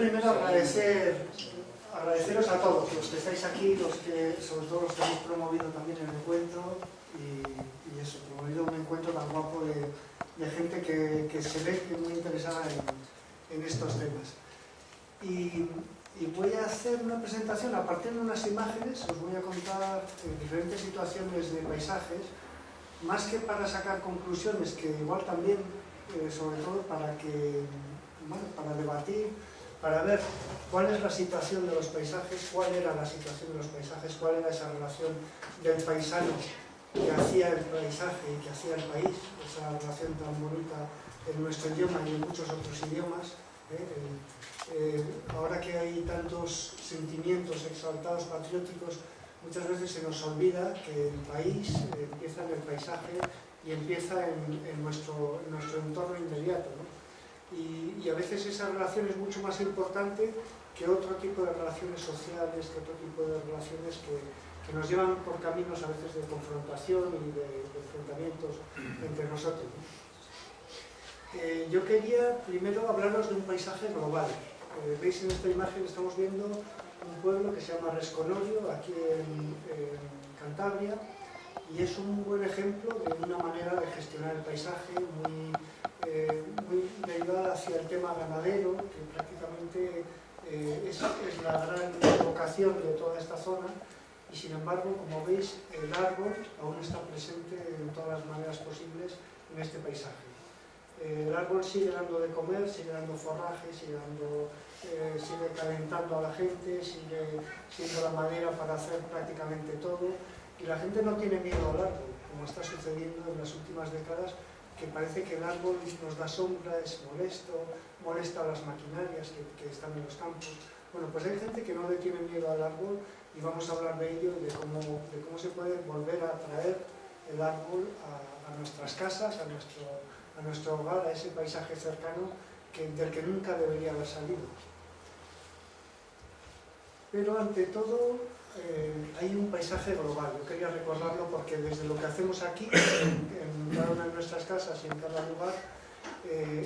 primero agradeceros a todos los que estáis aquí, sobre todo los que habéis promovido también el encuentro y eso, promovido un encuentro tan guapo de gente que se ve que es muy interesada en estos temas. Y voy a hacer una presentación a partir de unas imágenes. Os voy a contar diferentes situaciones de paisajes, más que para sacar conclusiones, que igual también, sobre todo para debatir, para ver cuál es la situación de los paisajes, cuál era la situación de los paisajes, cuál era esa relación del paisano que hacía el paisaje y que hacía el país, esa relación tan bonita en nuestro idioma y en muchos otros idiomas. Ahora que hay tantos sentimientos exaltados, patrióticos, muchas veces se nos olvida que el país empieza en el paisaje y empieza en nuestro entorno inmediato, ¿no? Y a veces esa relación es mucho más importante que otro tipo de relaciones sociales, que otro tipo de relaciones que nos llevan por caminos a veces de confrontación y de enfrentamientos entre nosotros, ¿no? Yo quería primero hablaros de un paisaje global. Veis en esta imagen, estamos viendo un pueblo que se llama Resconorio, aquí en Cantabria, y es un buen ejemplo de una manera de gestionar el paisaje muy derivada hacia el tema ganadero, que prácticamente es la gran vocación de toda esta zona, y sin embargo, como veis, el árbol aún está presente en todas las maneras posibles en este paisaje. El árbol sigue dando de comer, sigue dando forraje, sigue calentando a la gente, sigue siendo la madera para hacer prácticamente todo, y la gente no tiene miedo al árbol, como está sucediendo en las últimas décadas, que parece que el árbol nos da sombra, es molesto, molesta a las maquinarias que están en los campos. Bueno, pues hay gente que no le tiene miedo al árbol, y vamos a hablar de ello, de cómo se puede volver a traer el árbol a nuestras casas, a nuestro hogar, a ese paisaje cercano del que nunca debería haber salido. Pero ante todo hay un paisaje global. Yo quería recordarlo porque desde lo que hacemos aquí, en cada una de nuestras casas y en cada lugar,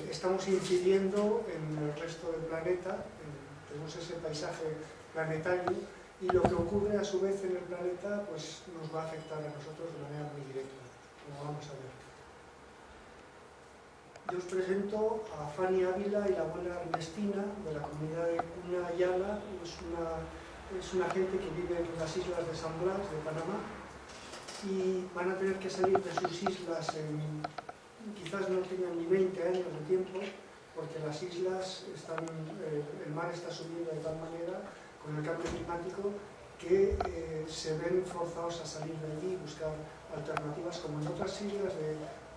estamos incidiendo en el resto del planeta, tenemos ese paisaje planetario, y lo que ocurre a su vez en el planeta pues nos va a afectar a nosotros de manera muy directa, como vamos a ver. Yo os presento a Fanny Ávila y la abuela Ernestina, de la comunidad de Cuna Yala. Es una gente que vive en las islas de San Blas, de Panamá, y van a tener que salir de sus islas quizás no tengan ni 20 años de tiempo, porque las islas el mar está subiendo de tal manera con el cambio climático que se ven forzados a salir de allí y buscar alternativas, como en otras islas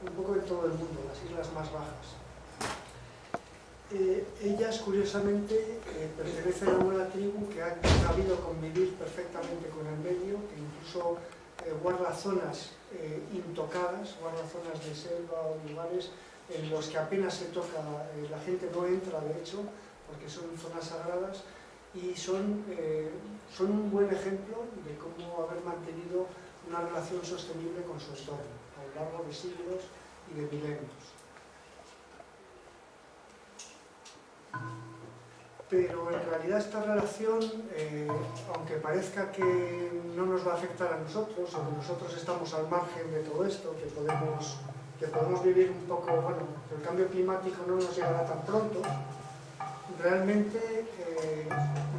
un poco de todo el mundo, las islas más bajas. Ellas, curiosamente, pertenecen a una tribu que ha sabido convivir perfectamente con el medio, que incluso guarda zonas intocadas, guarda zonas de selva o lugares en los que apenas se toca, la gente no entra, de hecho, porque son zonas sagradas, y son un buen ejemplo de cómo haber mantenido una relación sostenible con su entorno a lo largo de siglos y de milenios. Pero en realidad esta relación, aunque parezca que no nos va a afectar a nosotros, o que nosotros estamos al margen de todo esto, que podemos vivir un poco, bueno, que el cambio climático no nos llegará tan pronto, realmente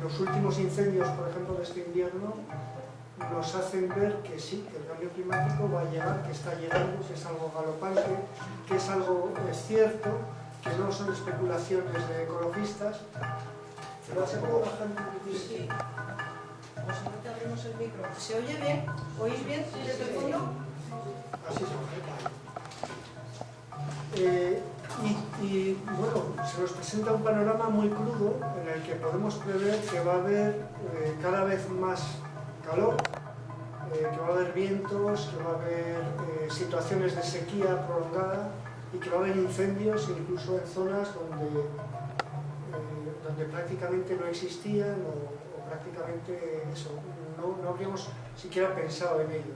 los últimos incendios, por ejemplo, de este invierno, nos hacen ver que sí, que el cambio climático va a llegar, que está llegando, que es algo galopante, que es algo cierto, que no son especulaciones de ecologistas. ¿Se puede bajar un poquito? Sí. O si no te abrimos el micro. ¿Se oye bien? ¿Oís bien desde el fondo? Así se y bueno, se nos presenta un panorama muy crudo en el que podemos prever que va a haber cada vez más calor, que va a haber vientos, que va a haber situaciones de sequía prolongada y que va a haber incendios incluso en zonas donde prácticamente no existían o prácticamente eso, no habríamos siquiera pensado en ello.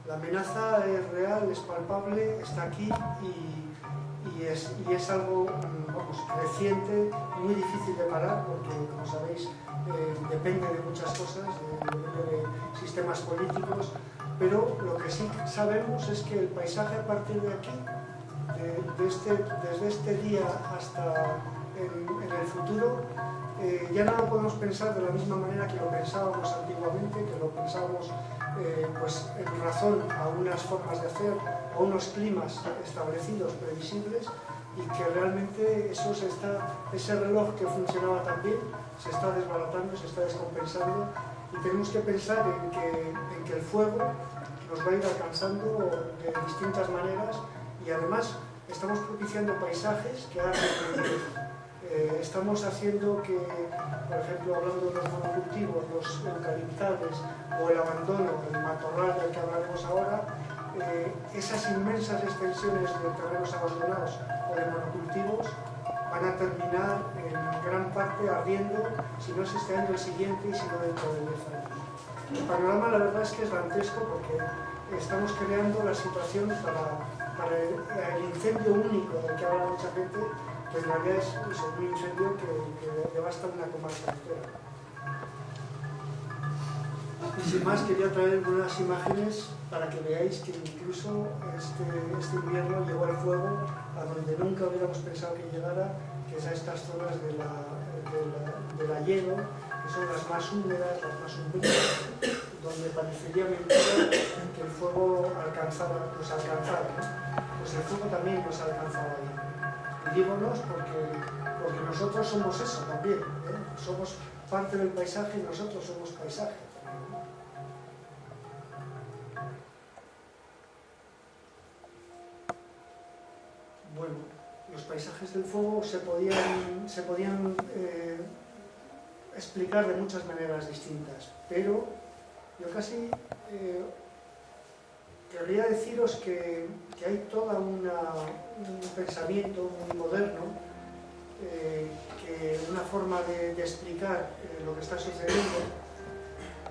La amenaza es real, es palpable, está aquí y es algo vamos, creciente, muy difícil de parar, porque como sabéis depende de muchas cosas, depende de sistemas políticos, pero lo que sí sabemos es que el paisaje a partir de aquí, desde este día hasta en el futuro, ya no lo podemos pensar de la misma manera que lo pensábamos antiguamente, que lo pensábamos pues en razón a unas formas de hacer, a unos climas establecidos, previsibles, y que realmente ese reloj que funcionaba tan bien se está desbaratando, se está descompensando, y tenemos que pensar en que el fuego nos va a ir alcanzando de distintas maneras, y además estamos propiciando paisajes que arden. Estamos haciendo que, por ejemplo, hablando de los monocultivos, los eucaliptales o el abandono, el matorral del que hablaremos ahora, esas inmensas extensiones de terrenos abandonados o de monocultivos van a terminar en gran parte ardiendo, si no es este año el siguiente y si no dentro de 10 años. El panorama, la verdad, es que es dantesco, porque estamos creando la situación para el incendio único del que habla mucha gente, que en realidad es un incendio que devasta una comarca entera. Y sin más, quería traer unas imágenes para que veáis que incluso este invierno llegó el fuego a donde nunca hubiéramos pensado que llegara, que es a estas zonas de la hielo, que son las más húmedas, las más umbrías, donde parecería mentira que el fuego nos alcanzara, ¿no? Pues el fuego también nos ha alcanzado ahí. Y dígonos porque nosotros somos eso también, ¿eh? Somos parte del paisaje y nosotros somos paisaje también, ¿no? Bueno, los paisajes del fuego se podían explicar de muchas maneras distintas, pero yo casi querría deciros que hay todo un pensamiento muy moderno, una forma de explicar lo que está sucediendo,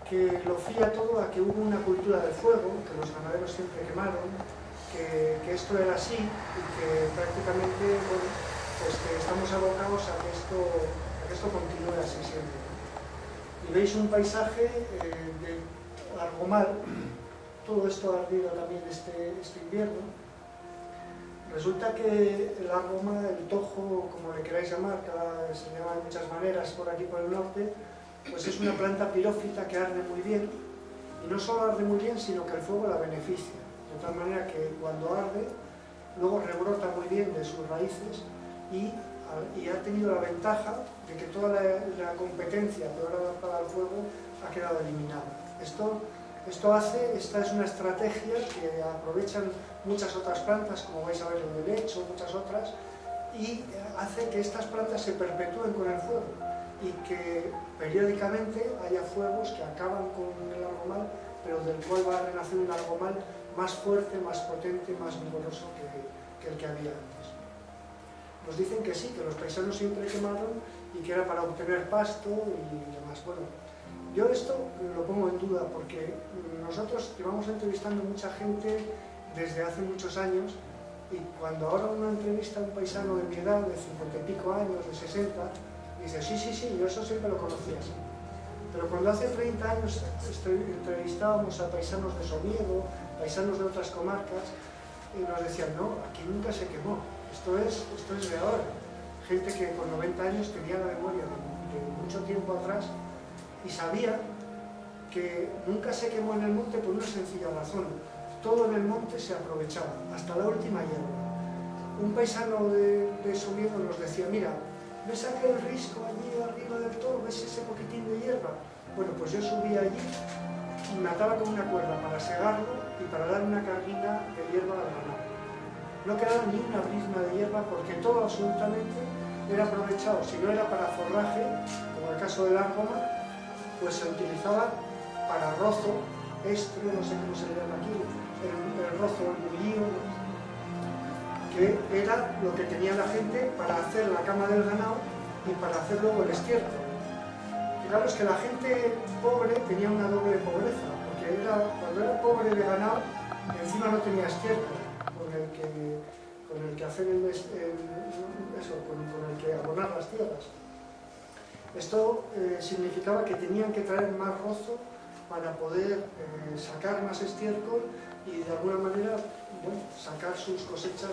que lo fía todo a que hubo una cultura del fuego, que los ganaderos siempre quemaron, que esto era así y que prácticamente, bueno, pues que estamos abocados a que esto continúe así siempre. Y veis un paisaje de Argomar. Todo esto ha ardido también este invierno. Resulta que el Argoma, el Tojo, como le queráis llamar, se llama de muchas maneras por aquí por el norte, pues es una planta pirófita que arde muy bien, y no solo arde muy bien, sino que el fuego la beneficia, de tal manera que cuando arde, luego rebrota muy bien de sus raíces y ha tenido la ventaja de que toda la competencia peor adaptada al fuego ha quedado eliminada. Esta es una estrategia que aprovechan muchas otras plantas, como vais a ver el helecho, muchas otras, y hace que estas plantas se perpetúen con el fuego y que periódicamente haya fuegos que acaban con el argomal, pero del cual va a renacer un argomal más fuerte, más potente, más vigoroso que el que había antes. Nos dicen que sí, que los paisanos siempre quemaron y que era para obtener pasto y demás. Bueno, yo esto lo pongo en duda porque nosotros llevamos entrevistando mucha gente desde hace muchos años, y cuando ahora uno entrevista a un paisano de mi edad, de 50 y pico años, de 60, dice, sí, yo eso siempre lo conocía así. Pero cuando hace 30 años entrevistábamos a paisanos de Somiedo, paisanos de otras comarcas, y nos decían, no, aquí nunca se quemó, esto es de ahora. Gente que con 90 años tenía la memoria de mucho tiempo atrás y sabía que nunca se quemó en el monte por una sencilla razón: todo en el monte se aprovechaba, hasta la última hierba. Un paisano de Somiedo nos decía, mira, ¿ves aquel risco allí arriba del toro? ¿Ves ese poquitín de hierba? Bueno, pues yo subía allí y me ataba con una cuerda para segarlo y para dar una carguina de hierba al ganado. No quedaba ni una brizna de hierba porque todo absolutamente era aprovechado. Si no era para forraje, como el caso del Argoma, pues se utilizaba para rozo, estro, no sé cómo se le llama aquí, el rozo, el bullío, que era lo que tenía la gente para hacer la cama del ganado y para hacer luego el estiércol. Y claro, es que la gente pobre tenía una doble pobreza, porque cuando era pobre de ganado, encima no tenía estiércol con el que hacer eso, con el que abonar las tierras. Esto significaba que tenían que traer más rozo para poder sacar más estiércol y de alguna manera, bueno, sacar sus cosechas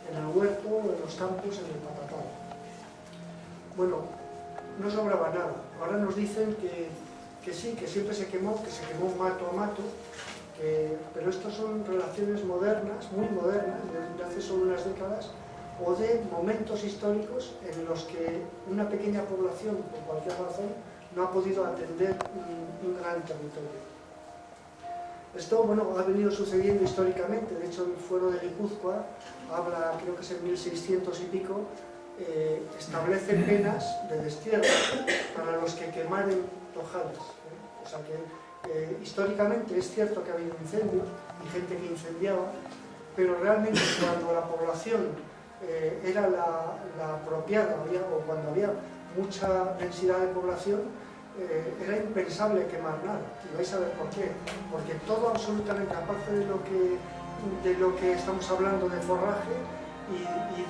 en el huerto, en los campos, en el patatal. Bueno, no sobraba nada. Ahora nos dicen que sí, que siempre se quemó, que se quemó mato a mato, pero estas son relaciones modernas, muy modernas, de hace solo unas décadas, o de momentos históricos en los que una pequeña población, por cualquier razón, no ha podido atender un gran territorio. Esto, bueno, ha venido sucediendo históricamente. De hecho, el fuero de Guipúzcoa habla, creo que es en 1600 y pico, establece penas de destierro para los que quemaren tojales. O sea que históricamente es cierto que ha habido incendios y gente que incendiaba, pero realmente cuando la población era la apropiada, o cuando había mucha densidad de población, era impensable quemar nada. Y vais a ver por qué. Porque todo absolutamente, aparte de lo que estamos hablando de forraje y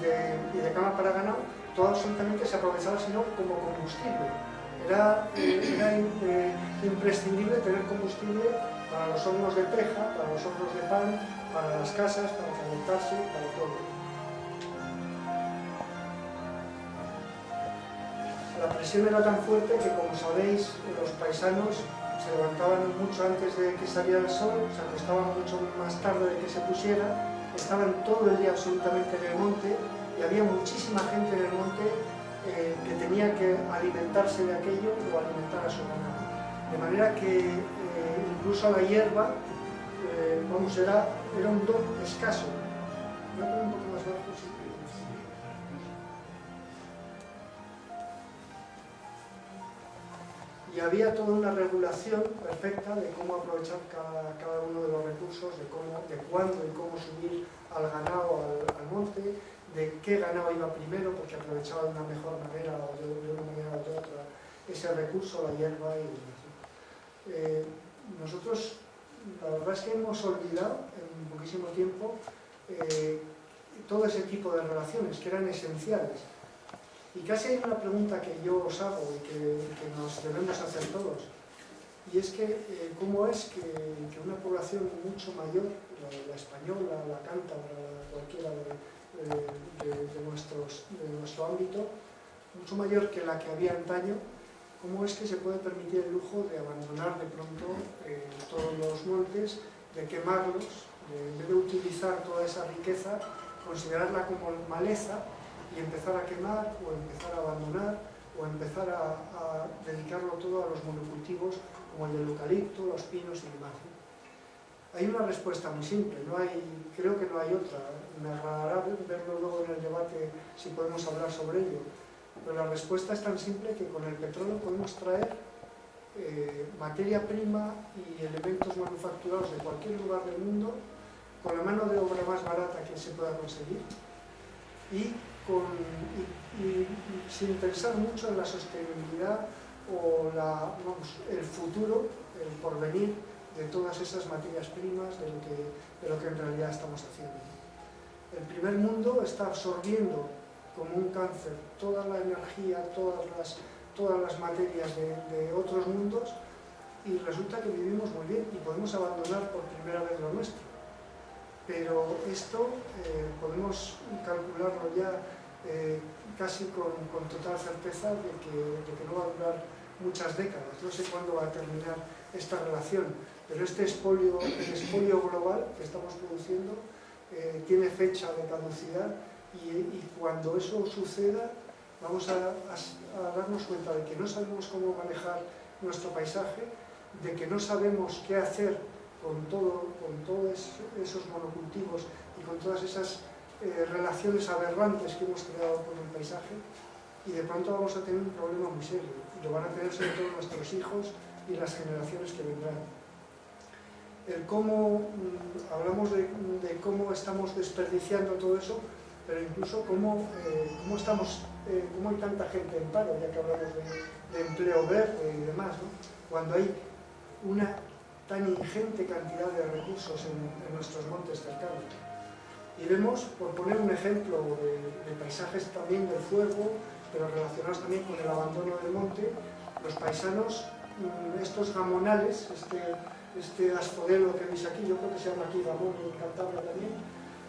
de cama para ganado, todo absolutamente se aprovechaba sino como combustible. Era imprescindible tener combustible para los hornos de teja, para los hornos de pan, para las casas, para calentarse, para todo. La presión era tan fuerte que, como sabéis, los paisanos se levantaban mucho antes de que saliera el sol, se acostaban mucho más tarde de que se pusiera, estaban todo el día absolutamente en el monte y había muchísima gente en el monte que tenía que alimentarse de aquello o alimentar a su ganado. De manera que incluso la hierba, vamos, era un don escaso. Voy a poner un poco más bajo, sí. Y había toda una regulación perfecta de cómo aprovechar cada uno de los recursos, de cuándo y cómo subir al ganado al monte, de qué ganado iba primero, porque aprovechaba de una mejor manera o de una manera o de otra ese recurso, la hierba y demás. Nosotros, la verdad es que hemos olvidado en poquísimo tiempo todo ese tipo de relaciones que eran esenciales. Y casi hay una pregunta que yo os hago y que nos debemos hacer todos, y es que cómo es que una población mucho mayor, la española, la cántabra, cualquiera de nuestro ámbito, mucho mayor que la que había antaño, cómo es que se puede permitir el lujo de abandonar de pronto todos los montes, de quemarlos, en vez de utilizar toda esa riqueza, considerarla como maleza, y empezar a quemar, o empezar a abandonar, o empezar a dedicarlo todo a los monocultivos como el del eucalipto, los pinos y demás. Hay una respuesta muy simple, creo que no hay otra. Me agradará verlo luego en el debate si podemos hablar sobre ello, pero la respuesta es tan simple que con el petróleo podemos traer materia prima y elementos manufacturados de cualquier lugar del mundo con la mano de obra más barata que se pueda conseguir y sin pensar mucho en la sostenibilidad o el futuro, el porvenir de todas esas materias primas de lo que en realidad estamos haciendo. El primer mundo está absorbiendo como un cáncer toda la energía, todas las materias de otros mundos, y resulta que vivimos muy bien y podemos abandonar por primera vez lo nuestro. Pero esto podemos calcularlo ya casi con total certeza de que no va a durar muchas décadas. No sé cuándo va a terminar esta relación, pero el expolio global que estamos produciendo tiene fecha de caducidad y cuando eso suceda vamos a darnos cuenta de que no sabemos cómo manejar nuestro paisaje, de que no sabemos qué hacer con todos esos monocultivos y con todas esas relaciones aberrantes que hemos creado con el paisaje, y de pronto vamos a tener un problema muy serio, y lo van a tener sobre todo nuestros hijos y las generaciones que vendrán. Hablamos de cómo estamos desperdiciando todo eso, pero incluso cómo hay tanta gente en paro, ya que hablamos de empleo verde y demás, ¿no? Cuando hay una tan ingente cantidad de recursos en nuestros montes cercanos. Y vemos, por poner un ejemplo de paisajes también del fuego, pero relacionados también con el abandono del monte, los paisanos, estos gamonales, este aspodelo que veis aquí, yo creo que se llama aquí gamón en Cantabria también,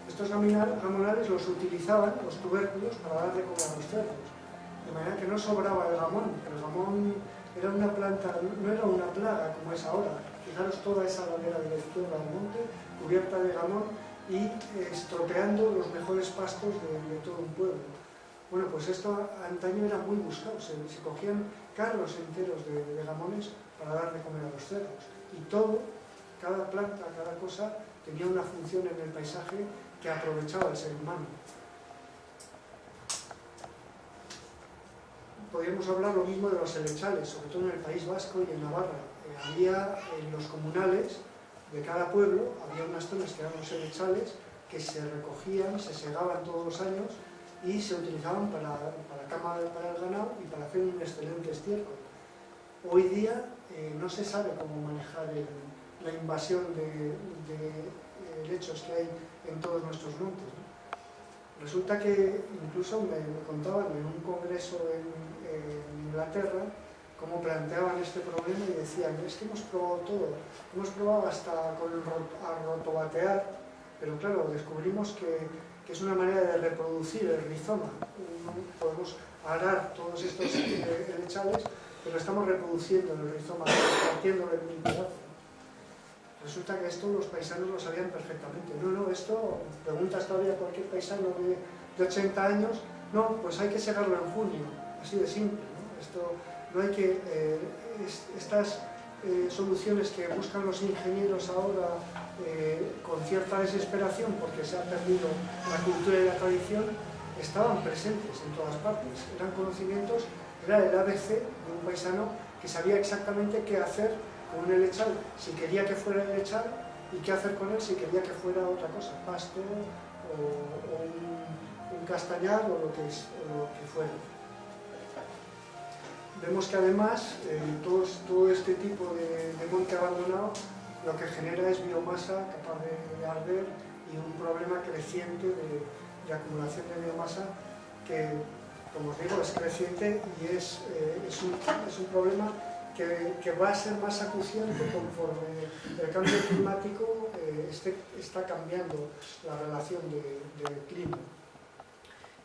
estos gamonales los utilizaban, los tubérculos, para dar de comer a los cerdos. De manera que no sobraba el gamón. El gamón era una planta, no era una plaga como es ahora. Fijaros toda esa ladera de la izquierda del monte, cubierta de gamón y estropeando los mejores pastos de todo un pueblo. Bueno, pues esto antaño era muy buscado. Se cogían carros enteros de gamones para dar de comer a los cerdos. Y todo, cada planta, cada cosa, tenía una función en el paisaje que aprovechaba el ser humano. Podríamos hablar lo mismo de los helechales, sobre todo en el País Vasco y en Navarra. Había en los comunales de cada pueblo, había unas zonas que eran los helechales, que se recogían, se segaban todos los años y se utilizaban para cama para el ganado y para hacer un excelente estiércol. Hoy día no se sabe cómo manejar la invasión de helechos que hay en todos nuestros montes, ¿no? Resulta que incluso me contaban en un congreso en Inglaterra cómo planteaban este problema y decían, es que hemos probado todo, hemos probado hasta con a rotobatear, pero claro, descubrimos que es una manera de reproducir el rizoma. Podemos arar todos estos helechales, pero estamos reproduciendo el rizoma, partiéndolo en mil pedazos. Resulta que esto los paisanos lo sabían perfectamente. No, esto, preguntas todavía a cualquier paisano de 80 años, no, pues hay que segarlo en junio, así de simple, ¿no? Esto, no hay que, estas soluciones que buscan los ingenieros ahora con cierta desesperación porque se ha perdido la cultura y la tradición, estaban presentes en todas partes, eran conocimientos, era el ABC de un paisano que sabía exactamente qué hacer con un helechal, si quería que fuera helechal, y qué hacer con él si quería que fuera otra cosa, pasto o un castañar o lo que fuera. Vemos que además todo este tipo de monte abandonado lo que genera es biomasa capaz de arder y un problema creciente de acumulación de biomasa que, como os digo, es creciente y es un problema que va a ser más acuciante conforme el cambio climático está cambiando la relación del clima.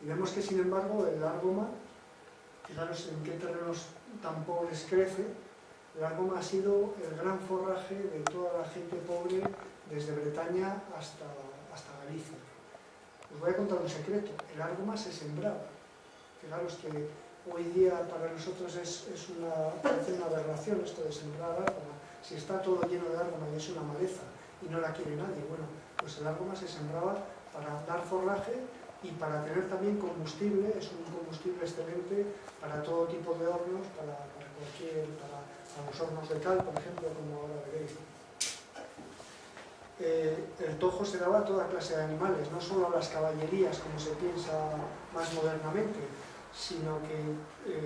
Y vemos que, sin embargo, el argoma, fijaros en qué terrenos tan pobres crece, el argoma ha sido el gran forraje de toda la gente pobre desde Bretaña hasta Galicia. Os voy a contar un secreto, el argoma se sembraba. Fijaros que hoy día para nosotros parece una aberración esto de sembrar argoma. Si está todo lleno de argoma y es una maleza y no la quiere nadie, bueno, pues el argoma se sembraba para dar forraje y para tener también combustible, es un combustible excelente para todo tipo de hornos, para los hornos de cal, por ejemplo, como ahora veréis. El tojo se daba a toda clase de animales, no solo a las caballerías, como se piensa más modernamente, sino que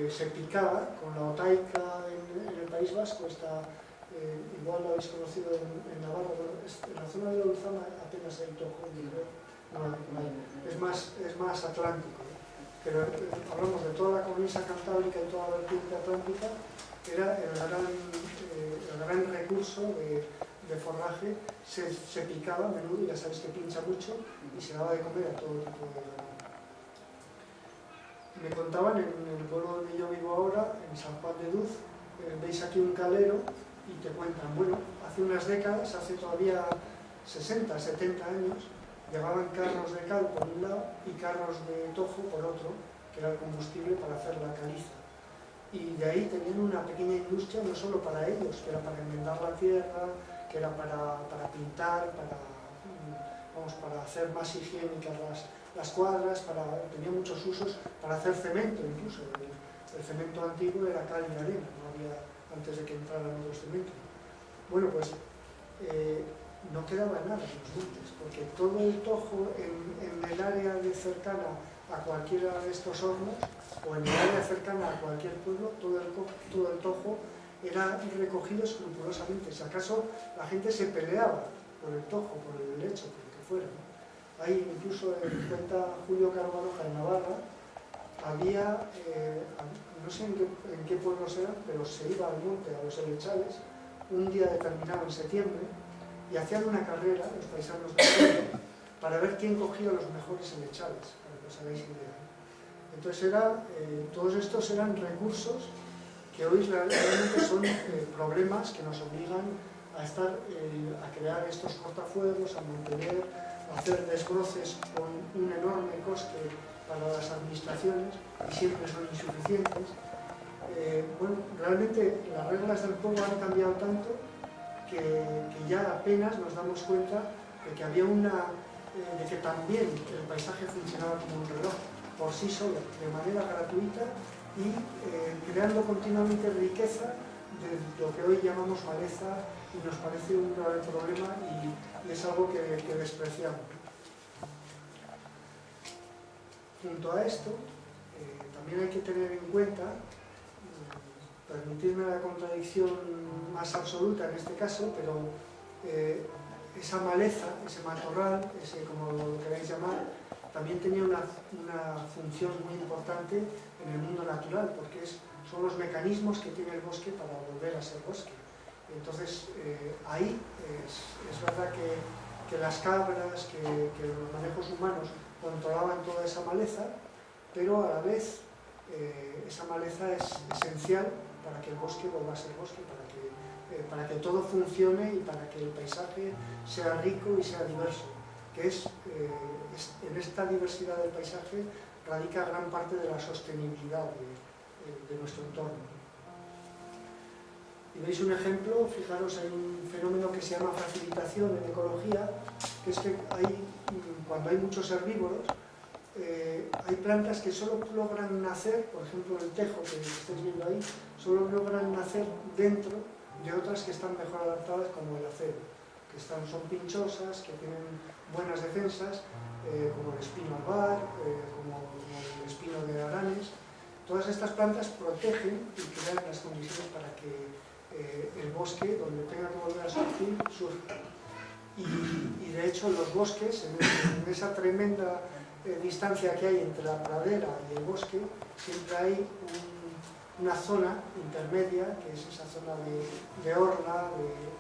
se picaba con la otaica en el País Vasco, igual lo habéis conocido en Navarra, en la zona de la Ulzama apenas hay tojo, es más atlántico, ¿no? Pero hablamos de toda la cornisa cantábrica y toda la vertiente atlántica, era el gran recurso de forraje, se picaba a menudo, ya sabéis que pincha mucho, y se daba de comer a todo tipo de ganado. Me contaban en el pueblo donde yo vivo ahora, en San Juan de Duz, veis aquí un calero y te cuentan, bueno, hace unas décadas, hace todavía 60, 70 años, llevaban carros de cal por un lado y carros de tojo por otro, que era el combustible para hacer la caliza. Y de ahí tenían una pequeña industria, no solo para ellos, que era para enmendar la tierra, que era para pintar, para hacer más higiénicas las cuadras, tenía muchos usos para hacer cemento incluso. El cemento antiguo era cal y arena, no había antes de que entraran otros cementos. Bueno, pues no quedaba nada en los montes, porque todo el tojo en el área cercana a cualquiera de estos hornos, o en el área cercana a cualquier pueblo, todo el tojo era recogido escrupulosamente. Si acaso la gente se peleaba por el tojo, por el helecho, por lo que fuera, ¿no? Ahí incluso cuenta Julio Caro Baroja en Navarra, había, no sé en qué pueblos eran, pero se iba al monte, a los helechales, un día determinado en septiembre, y hacían una carrera, los paisanos del pueblo, para ver quién cogía los mejores helechales, para que os hagáis idea. Entonces todos estos eran recursos que hoy realmente son problemas que nos obligan a crear estos cortafuegos, a mantener, a hacer desbroces con un enorme coste para las administraciones y siempre son insuficientes. Bueno, realmente las reglas del juego han cambiado tanto que ya apenas nos damos cuenta de que había de que también el paisaje funcionaba como un reloj por sí solo, de manera gratuita y creando continuamente riqueza de lo que hoy llamamos maleza y nos parece un grave problema y es algo que despreciamos. Junto a esto, también hay que tener en cuenta, permitirme la contradicción más absoluta en este caso, pero esa maleza, ese matorral, como lo queráis llamar, también tenía una función muy importante en el mundo natural, porque son los mecanismos que tiene el bosque para volver a ser bosque. Entonces, ahí es verdad que las cabras, que los manejos humanos controlaban toda esa maleza, pero a la vez esa maleza es esencial para que el bosque vuelva a ser bosque, para que todo funcione y para que el paisaje sea rico y sea diverso, que en esta diversidad del paisaje radica gran parte de la sostenibilidad de nuestro entorno. Y veis un ejemplo, fijaros, hay un fenómeno que se llama facilitación en ecología, que es que cuando hay muchos herbívoros, hay plantas que solo logran nacer, por ejemplo el tejo que estáis viendo ahí, solo logran nacer dentro de otras que están mejor adaptadas, como el acero, que son pinchosas, que tienen buenas defensas, como el espino albar, como el espino de aranes. Todas estas plantas protegen y crean las condiciones para que el bosque, donde tenga que volver a surgir, surja. Y de hecho los bosques, en esa tremenda distancia que hay entre la pradera y el bosque, siempre hay una zona intermedia, que es esa zona de orla,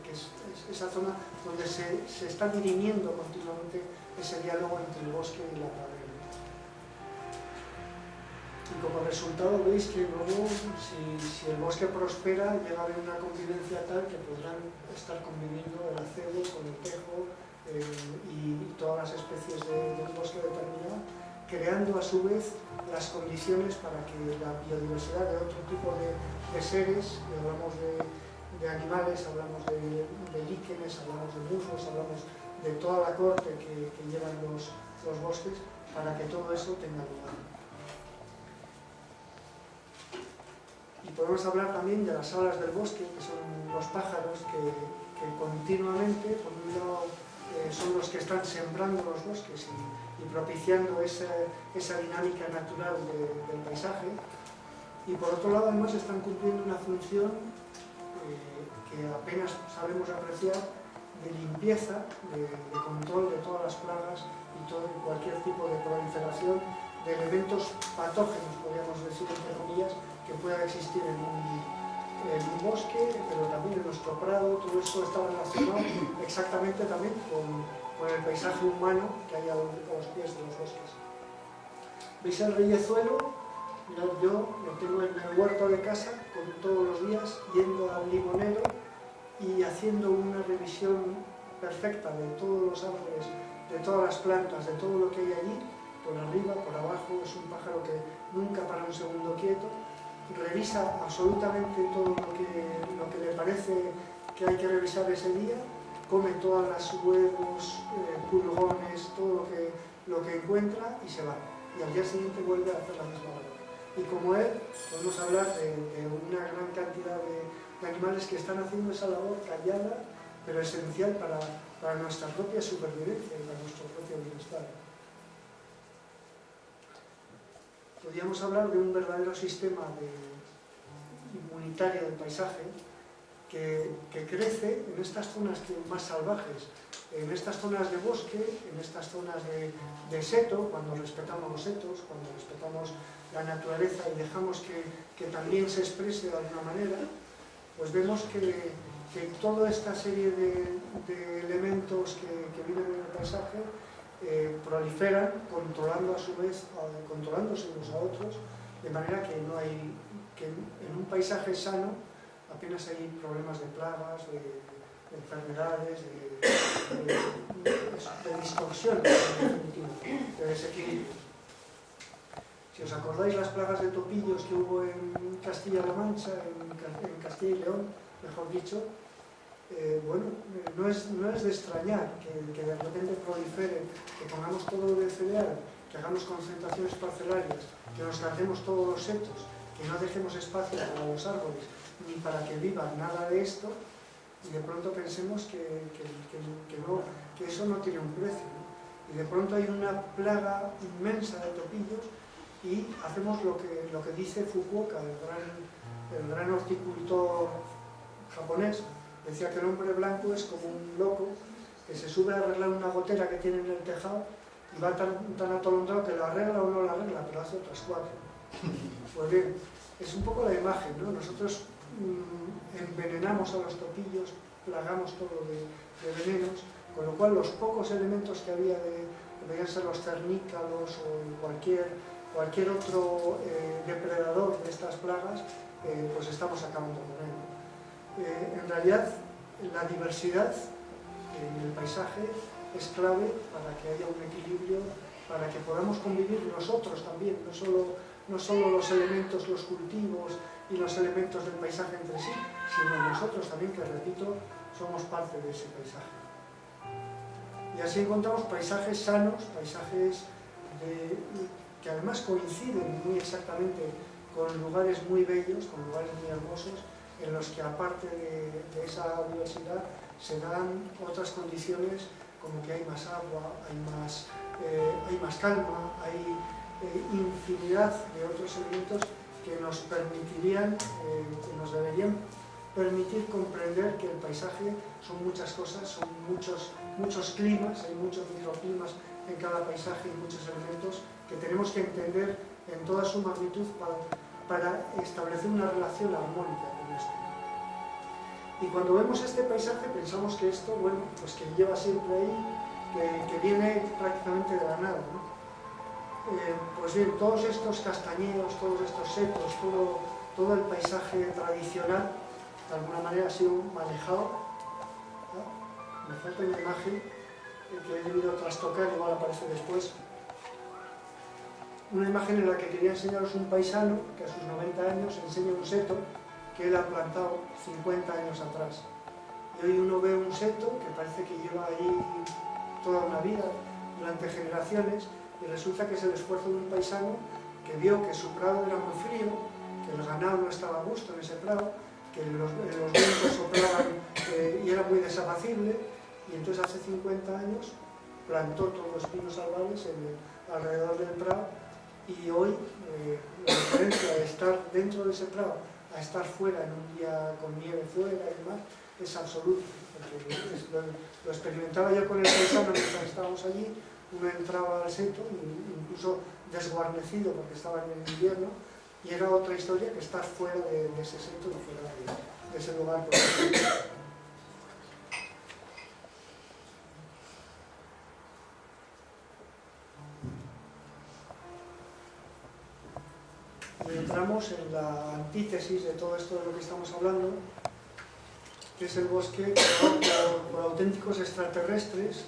que es esa zona donde se está dirimiendo continuamente ese diálogo entre el bosque y la pradera. Y como resultado veis que luego, si el bosque prospera, llega a haber una convivencia tal que podrán estar conviviendo el acebo con el tejo y todas las especies de un bosque determinado, creando a su vez las condiciones para que la biodiversidad de otro tipo de seres, hablamos de animales, hablamos de líquenes, hablamos de musgos, hablamos de toda la corte que llevan los bosques, para que todo eso tenga lugar. Y podemos hablar también de las alas del bosque, que son los pájaros que continuamente, por un lado, son los que están sembrando los bosques y propiciando esa dinámica natural del paisaje, y por otro lado además están cumpliendo una función que apenas sabemos apreciar, de limpieza, de control de todas las plagas y cualquier tipo de proliferación de elementos patógenos, podríamos decir entre comillas, que pueda existir en un bosque, pero también en nuestro prado. Todo esto está relacionado exactamente también con el paisaje humano que hay a los pies de los bosques. ¿Veis el reyezuelo? Mirad, yo lo tengo en el huerto de casa, todos los días yendo al limonero y haciendo una revisión perfecta de todos los árboles, de todas las plantas, de todo lo que hay allí, por arriba, por abajo. Es un pájaro que nunca para un segundo quieto, revisa absolutamente todo lo que le parece que hay que revisar ese día, come todas las huevos, pulgones, todo lo que encuentra y se va. Y al día siguiente vuelve a hacer la misma labor. Y como él, podemos hablar de una gran cantidad de animales que están haciendo esa labor callada, pero esencial para nuestra propia supervivencia y para nuestro propio bienestar. Podríamos hablar de un verdadero sistema inmunitario del paisaje que crece en estas zonas más salvajes, En estas zonas de bosque, en estas zonas de seto, cuando respetamos los setos, cuando respetamos la naturaleza y dejamos que también se exprese de alguna manera, pues vemos que toda esta serie de elementos que viven en el paisaje proliferan, controlando a su vez, controlándose unos a otros, de manera que no hay, que en un paisaje sano apenas hay problemas de plagas, de enfermedades, de distorsiones, de desequilibrio. Si os acordáis las plagas de topillos que hubo en Castilla-La Mancha, en Castilla y León, mejor dicho, bueno, no es de extrañar que de repente prolifere, que pongamos todo de cereal, que hagamos concentraciones parcelarias, que nos carguemos todos los setos, que no dejemos espacio para los árboles, ni para que vivan nada de esto, y de pronto pensemos que eso no tiene un precio, ¿no? Y de pronto hay una plaga inmensa de topillos y hacemos lo que dice Fukuoka, el gran horticultor japonés. Decía que el hombre blanco es como un loco que se sube a arreglar una gotera que tiene en el tejado y va tan atolondrado que lo arregla o no lo arregla, pero hace otras 4. Pues bien, es un poco la imagen, ¿no? Nosotros envenenamos a los topillos, plagamos todo de venenos, con lo cual los pocos elementos que había que podían ser los cernícalos o cualquier otro depredador de estas plagas, pues estamos acabando con él, ¿no? En realidad, la diversidad en el paisaje es clave para que haya un equilibrio, para que podamos convivir nosotros también, no solo los elementos, los cultivos y los elementos del paisaje entre sí, sino nosotros también, que repito, somos parte de ese paisaje. Y así encontramos paisajes sanos, paisajes que además coinciden muy exactamente con lugares muy bellos, con lugares muy hermosos, en los que aparte de esa diversidad se dan otras condiciones, como que hay más agua, hay más calma, hay infinidad de otros elementos que nos permitirían, que nos deberían permitir comprender que el paisaje son muchas cosas, son muchos climas, hay muchos microclimas en cada paisaje y muchos elementos que tenemos que entender en toda su magnitud para establecer una relación armónica con esto. Y cuando vemos este paisaje pensamos que esto, bueno, pues que lleva siempre ahí, que viene prácticamente de la nada, ¿no? Pues bien, todos estos castañeos, todos estos setos, todo el paisaje tradicional, de alguna manera ha sido manejado, ¿no? Me falta una imagen que he debido trastocar, igual aparece después. Una imagen en la que quería enseñaros un paisano que a sus 90 años enseña un seto que él ha plantado 50 años atrás. Y hoy uno ve un seto que parece que lleva ahí toda una vida, durante generaciones, y resulta que es el esfuerzo de un paisano que vio que su prado era muy frío, que el ganado no estaba a gusto en ese prado, que los vientos soplaban y era muy desapacible, y entonces hace 50 años plantó todos los pinos salvajes alrededor del prado, y hoy la diferencia de estar dentro de ese prado a estar fuera en un día con nieve fuera y demás es absoluta, porque lo experimentaba yo con el paisano mientras estábamos allí. Uno entraba al seto, incluso desguarnecido porque estaba en el invierno, y era otra historia que estar fuera de ese seto y fuera de ese lugar. Y entramos en la antítesis de todo esto de lo que estamos hablando, que es el bosque por auténticos extraterrestres,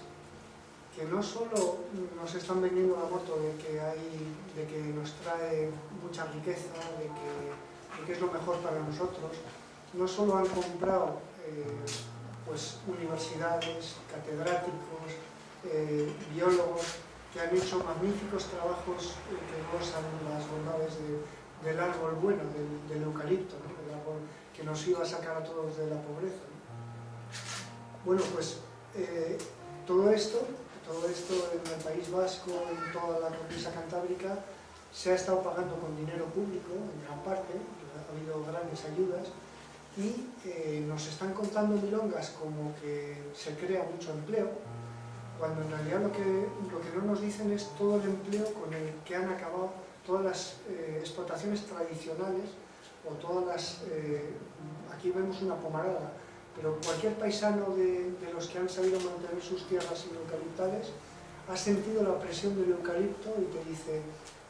que no solo nos están vendiendo la moto de que nos trae mucha riqueza, de que es lo mejor para nosotros, no solo han comprado pues universidades, catedráticos, biólogos, que han hecho magníficos trabajos que gozan las bondades del árbol bueno, del eucalipto, ¿no? El árbol que nos iba a sacar a todos de la pobreza, ¿no? Bueno, pues todo esto en el País Vasco, en toda la cornisa cantábrica, se ha estado pagando con dinero público, en gran parte, ha habido grandes ayudas, y nos están contando milongas como que se crea mucho empleo, cuando en realidad lo que no nos dicen es todo el empleo con el que han acabado todas las explotaciones tradicionales o todas las... aquí vemos una pomarada, pero cualquier paisano de los que han sabido mantener sus tierras sin eucaliptales ha sentido la presión del eucalipto y te dice,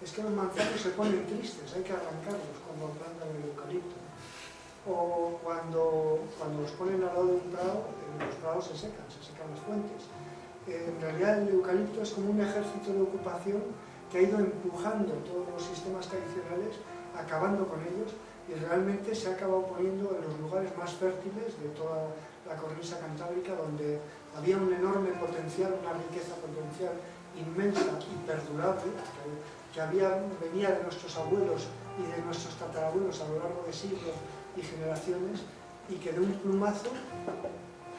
es que los manzanos se ponen tristes, hay que arrancarlos cuando plantan el eucalipto. O cuando los ponen al lado de un prado, los prados se secan las fuentes. En realidad el eucalipto es como un ejército de ocupación que ha ido empujando todos los sistemas tradicionales, acabando con ellos, y realmente se ha acabado poniendo en los lugares más fértiles de toda la cornisa cantábrica, donde había un enorme potencial, una riqueza potencial inmensa y perdurable, que venía de nuestros abuelos y de nuestros tatarabuelos a lo largo de siglos y generaciones, y que de un plumazo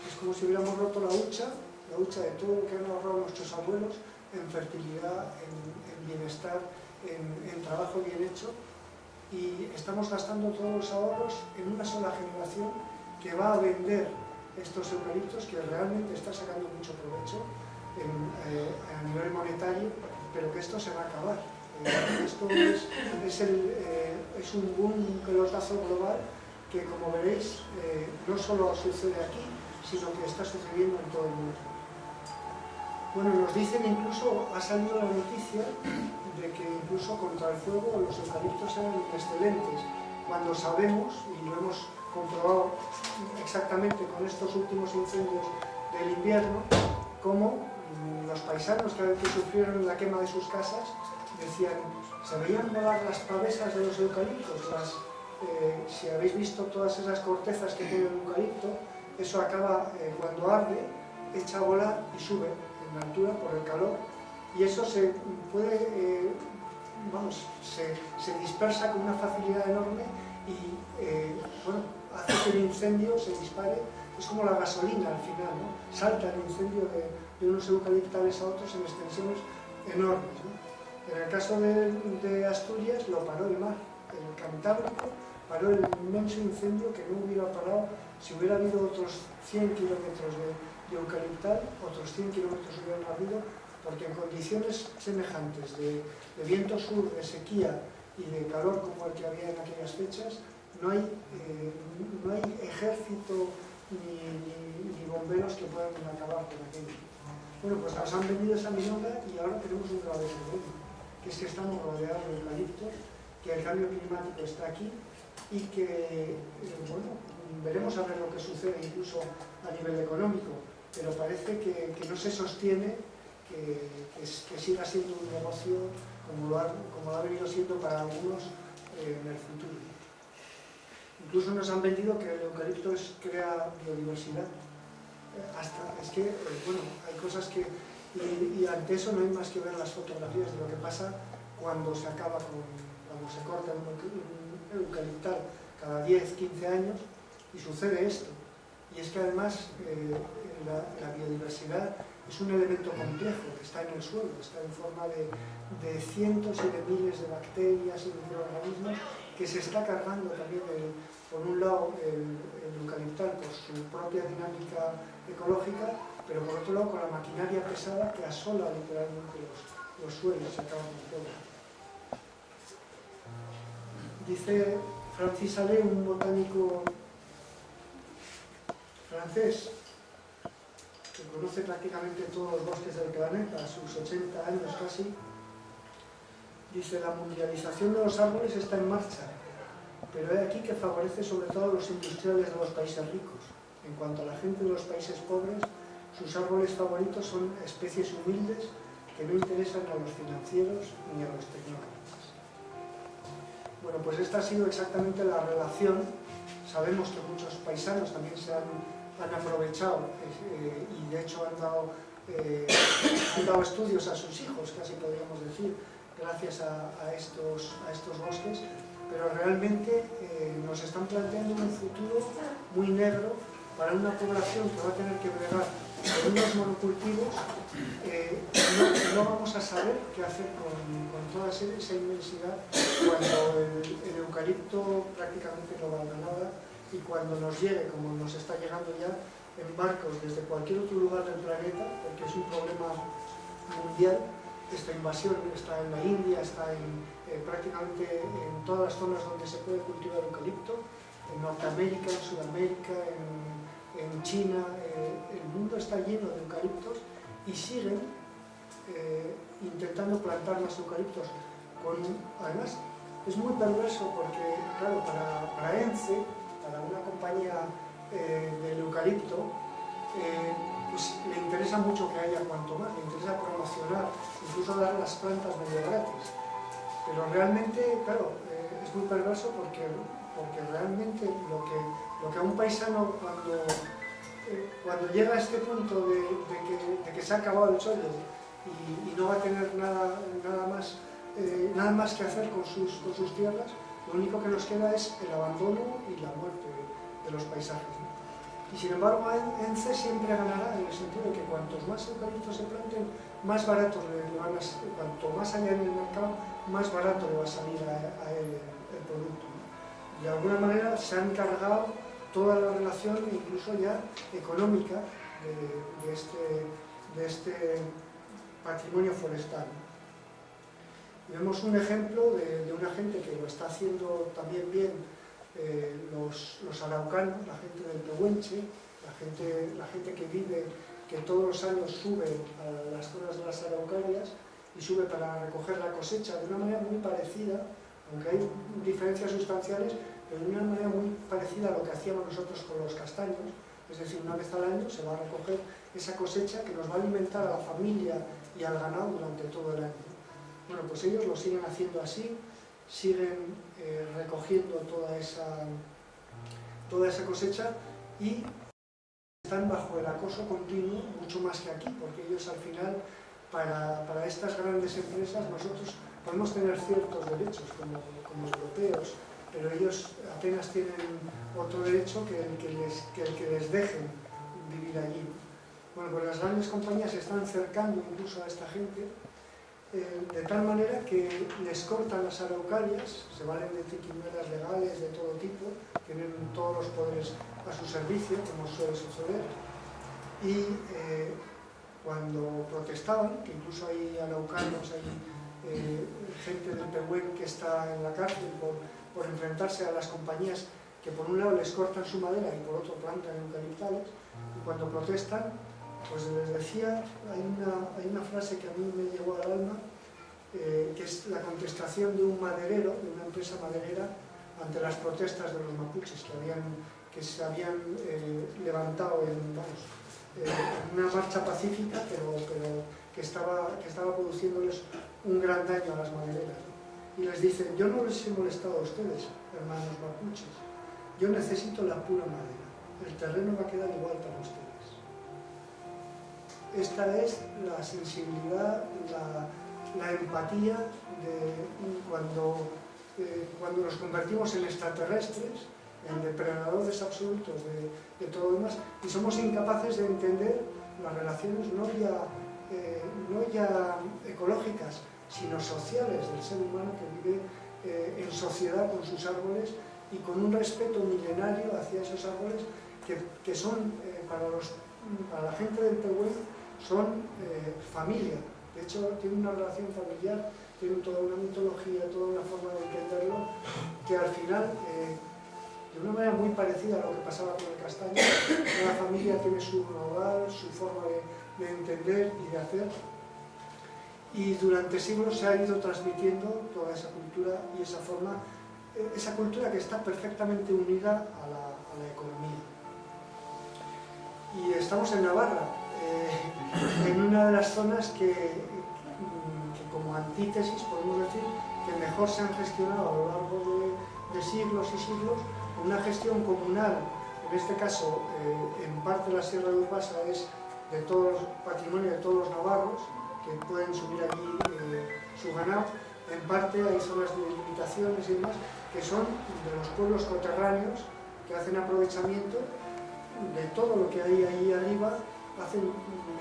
es como si hubiéramos roto la hucha de todo lo que han ahorrado nuestros abuelos en fertilidad, en bienestar, en trabajo bien hecho, y estamos gastando todos los ahorros en una sola generación que va a vender estos eucaliptos, que realmente está sacando mucho provecho a nivel monetario, pero que esto se va a acabar. Esto es un pelotazo global que, como veréis, no solo sucede aquí, sino que está sucediendo en todo el mundo. Bueno, nos dicen incluso, ha salido la noticia de que incluso contra el fuego los eucaliptos eran excelentes, cuando sabemos, y lo hemos comprobado exactamente con estos últimos incendios del invierno, cómo los paisanos que sufrieron la quema de sus casas decían, se veían volar las pavesas de los eucaliptos, si habéis visto todas esas cortezas que tiene el eucalipto, eso acaba, cuando arde, echa a volar y sube en altura por el calor, y eso se puede, se dispersa con una facilidad enorme y hace que el incendio se dispare. Es como la gasolina al final, ¿no? Salta el incendio de unos eucaliptales a otros en extensiones enormes, ¿no? En el caso de Asturias lo paró el mar, el Cantábrico paró el inmenso incendio que no hubiera parado si hubiera habido otros 100 kilómetros de eucaliptal, otros 100 kilómetros hubieran habido, porque en condiciones semejantes de viento sur, de sequía y de calor como el que había en aquellas fechas, no hay ejército ni bomberos que puedan acabar con aquello. Bueno, pues nos han vendido esa milonga y ahora tenemos un grave problema, que es que estamos rodeados de eucaliptos, que el cambio climático está aquí y que, veremos a ver lo que sucede incluso a nivel económico, pero parece que no se sostiene, que siga siendo un negocio como lo ha venido siendo para algunos en el futuro. Incluso nos han vendido que el eucalipto crea biodiversidad. Hay cosas que... Y ante eso no hay más que ver las fotografías de lo que pasa cuando se acaba cuando se corta un eucaliptal cada 10, 15 años, y sucede esto. Y es que además la biodiversidad es un elemento complejo que está en el suelo, está en forma de cientos y de miles de bacterias y microorganismos que se está cargando también, por un lado, el eucaliptal por su propia dinámica ecológica, pero por otro lado con la maquinaria pesada que asola literalmente los suelos y acaba con todo. Dice Francis Allais, un botánico francés que conoce prácticamente todos los bosques del planeta, a sus 80 años casi, dice: la mundialización de los árboles está en marcha, pero he aquí que favorece sobre todo a los industriales de los países ricos. En cuanto a la gente de los países pobres, sus árboles favoritos son especies humildes que no interesan a los financieros ni a los tecnócratas. Bueno, pues esta ha sido exactamente la relación. Sabemos que muchos paisanos también se han aprovechado y de hecho han dado estudios a sus hijos, casi podríamos decir, gracias a estos bosques, pero realmente nos están planteando un futuro muy negro para una población que va a tener que bregar con unos monocultivos. No vamos a saber qué hacer con toda esa inmensidad cuando el eucalipto prácticamente no valga nada, y cuando nos llegue, como nos está llegando ya, en barcos desde cualquier otro lugar del planeta, porque es un problema mundial. Esta invasión está en la India, está prácticamente en todas las zonas donde se puede cultivar eucalipto, en Norteamérica, en Sudamérica, en China. El mundo está lleno de eucaliptos y siguen intentando plantar más eucaliptos. Además, es muy perverso porque, claro, para ENCE, para una compañía del eucalipto, pues le interesa mucho que haya cuanto más, le interesa promocionar, incluso dar las plantas medio gratis. Pero realmente, claro, es muy perverso porque realmente lo que a un paisano cuando llega a este punto de que se ha acabado el chollo y no va a tener nada más que hacer con sus tierras, lo único que nos queda es el abandono y la muerte de los paisajes, ¿no? Y sin embargo, ENCE siempre ganará en el sentido de que cuantos más eucaliptos se planten, más barato cuanto más haya en el mercado, más barato le va a salir a él el producto, ¿no? De alguna manera se han cargado toda la relación, incluso ya económica, de este patrimonio forestal, ¿no? Vemos un ejemplo de una gente que lo está haciendo también bien, los araucanos, la gente del Pehuenche, la gente que vive, que todos los años sube a las zonas de las araucarias y sube para recoger la cosecha de una manera muy parecida, aunque hay diferencias sustanciales, pero de una manera muy parecida a lo que hacíamos nosotros con los castaños. Es decir, una vez al año se va a recoger esa cosecha que nos va a alimentar a la familia y al ganado durante todo el año. Bueno, pues ellos lo siguen haciendo así, siguen recogiendo toda esa cosecha y están bajo el acoso continuo, mucho más que aquí, porque ellos al final, para estas grandes empresas, nosotros podemos tener ciertos derechos como europeos, pero ellos apenas tienen otro derecho que el que les dejen vivir allí. Bueno, pues las grandes compañías están cercando incluso a esta gente, de tal manera que les cortan las araucarias, se valen de triquiñuelas legales de todo tipo, tienen todos los poderes a su servicio, como suele suceder, y cuando protestaban, que incluso hay araucanos, hay gente del Pehuen que está en la cárcel por enfrentarse a las compañías que por un lado les cortan su madera y por otro plantan eucaliptales, y cuando protestan, pues les decía, hay una frase que a mí me llegó al alma, que es la contestación de un maderero, de una empresa maderera, ante las protestas de los mapuches que se habían levantado en una marcha pacífica, pero que estaba produciéndoles un gran daño a las madereras, ¿no? Y les dicen, yo no les he molestado a ustedes, hermanos mapuches, yo necesito la pura madera, el terreno va a quedar igual para ustedes. Esta es la sensibilidad, la empatía de cuando nos convertimos en extraterrestres, en depredadores absolutos de todo lo demás, y somos incapaces de entender las relaciones no ya ecológicas, sino sociales del ser humano que vive en sociedad con sus árboles y con un respeto milenario hacia esos árboles que son, para la gente del Pehuen, son familia. De hecho, tienen una relación familiar, tienen toda una mitología, toda una forma de entenderlo, que al final, de una manera muy parecida a lo que pasaba con el castaño, cada familia tiene su hogar, su forma de entender y de hacer, y durante siglos se ha ido transmitiendo toda esa cultura y esa forma, esa cultura que está perfectamente unida a la economía. Y estamos en Navarra, en una de las zonas que como antítesis podemos decir que mejor se han gestionado a lo largo de siglos y siglos, una gestión comunal, en este caso en parte la Sierra de Urbasa es de todo el patrimonio de todos los navarros que pueden subir allí su ganado, en parte hay zonas de limitaciones y demás que son de los pueblos coterráneos que hacen aprovechamiento de todo lo que hay ahí arriba, hacen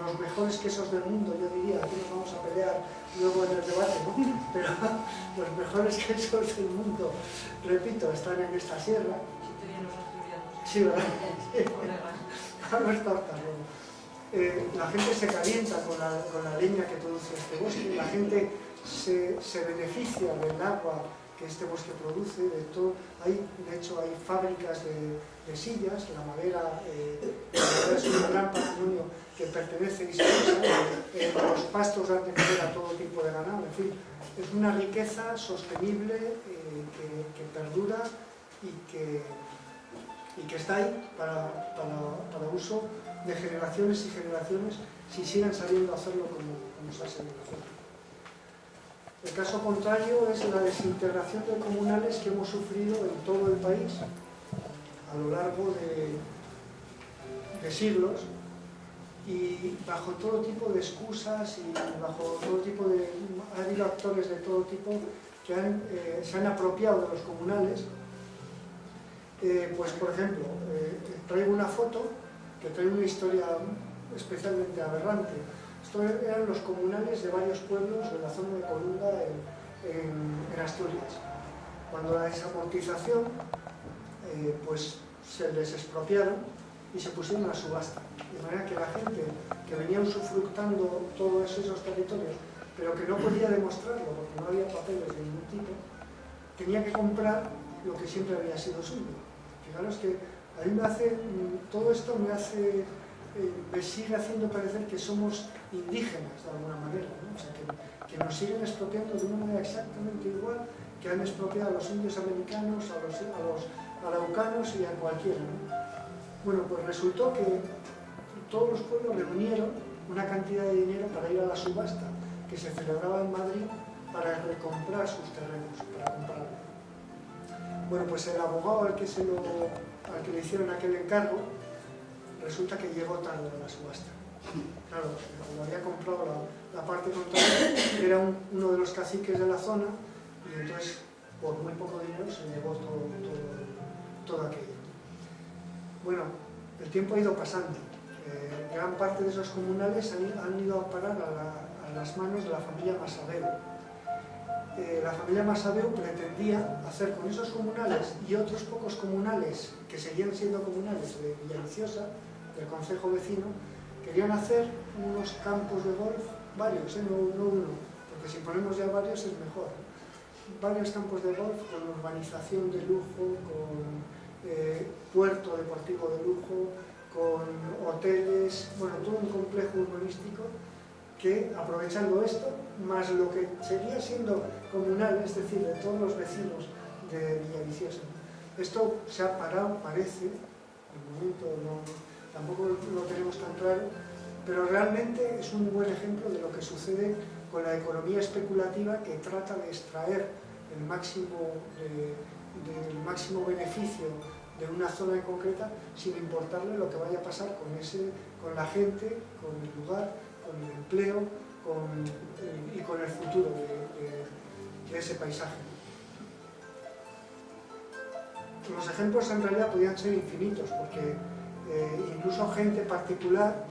los mejores quesos del mundo, yo diría, aquí nos vamos a pelear luego en el debate, ¿no? Pero los mejores quesos del mundo, repito, están en esta sierra. Sitierianos asturianos. Sí, ¿verdad? No es torta, no. La gente se calienta con la leña que produce este bosque, la gente se beneficia del agua que este bosque produce, de hecho hay fábricas de sillas, la madera es un gran patrimonio que pertenece y se usa, los pastos dan de comer a todo tipo de ganado, en fin, es una riqueza sostenible que perdura y que está ahí para uso de generaciones y generaciones si siguen sabiendo hacerlo como se ha sabido hacerlo. El caso contrario es la desintegración de comunales que hemos sufrido en todo el país a lo largo de siglos y bajo todo tipo de excusas y bajo todo tipo de... Ha habido actores de todo tipo que se han apropiado de los comunales. Pues por ejemplo, traigo una foto que trae una historia especialmente aberrante. Estos eran los comunales de varios pueblos de la zona de Colunga en Asturias. Cuando la desamortización, pues se les expropiaron y se pusieron a subasta. De manera que la gente que venía usufructando todos esos territorios, pero que no podía demostrarlo porque no había papeles de ningún tipo, tenía que comprar lo que siempre había sido suyo. Fijaros que a mí todo esto me sigue haciendo parecer que somos indígenas de alguna manera, ¿no? O sea, que nos siguen expropiando de una manera exactamente igual que han expropiado a los indios americanos, a los araucanos y a cualquiera, ¿no? Bueno, pues resultó que todos los pueblos reunieron una cantidad de dinero para ir a la subasta que se celebraba en Madrid para recomprar sus terrenos, para comprarlo. Bueno, pues el abogado al que le hicieron aquel encargo, resulta que llegó tarde a la subasta. Claro, lo había comprado la parte contraria, era uno de los caciques de la zona, y entonces, por muy poco dinero, se llevó todo aquello. Bueno, el tiempo ha ido pasando. Gran parte de esos comunales han ido a parar a las manos de la familia Masaveu. La familia Masaveu pretendía hacer con esos comunales y otros pocos comunales que seguían siendo comunales de Villaviciosa, del concejo vecino, querían hacer unos campos de golf, varios, no uno, porque si ponemos ya varios es mejor, varios campos de golf con urbanización de lujo, con puerto deportivo de lujo, con hoteles, bueno, todo un complejo urbanístico que, aprovechando esto, más lo que seguía siendo comunal, es decir, de todos los vecinos de Villaviciosa. Esto se ha parado, parece, de momento tampoco lo tenemos tan claro, pero realmente es un buen ejemplo de lo que sucede con la economía especulativa que trata de extraer el máximo beneficio de una zona en concreta sin importarle lo que vaya a pasar con la gente, con el lugar, con el empleo y con el futuro de ese paisaje. Los ejemplos en realidad podían ser infinitos, porque incluso gente particular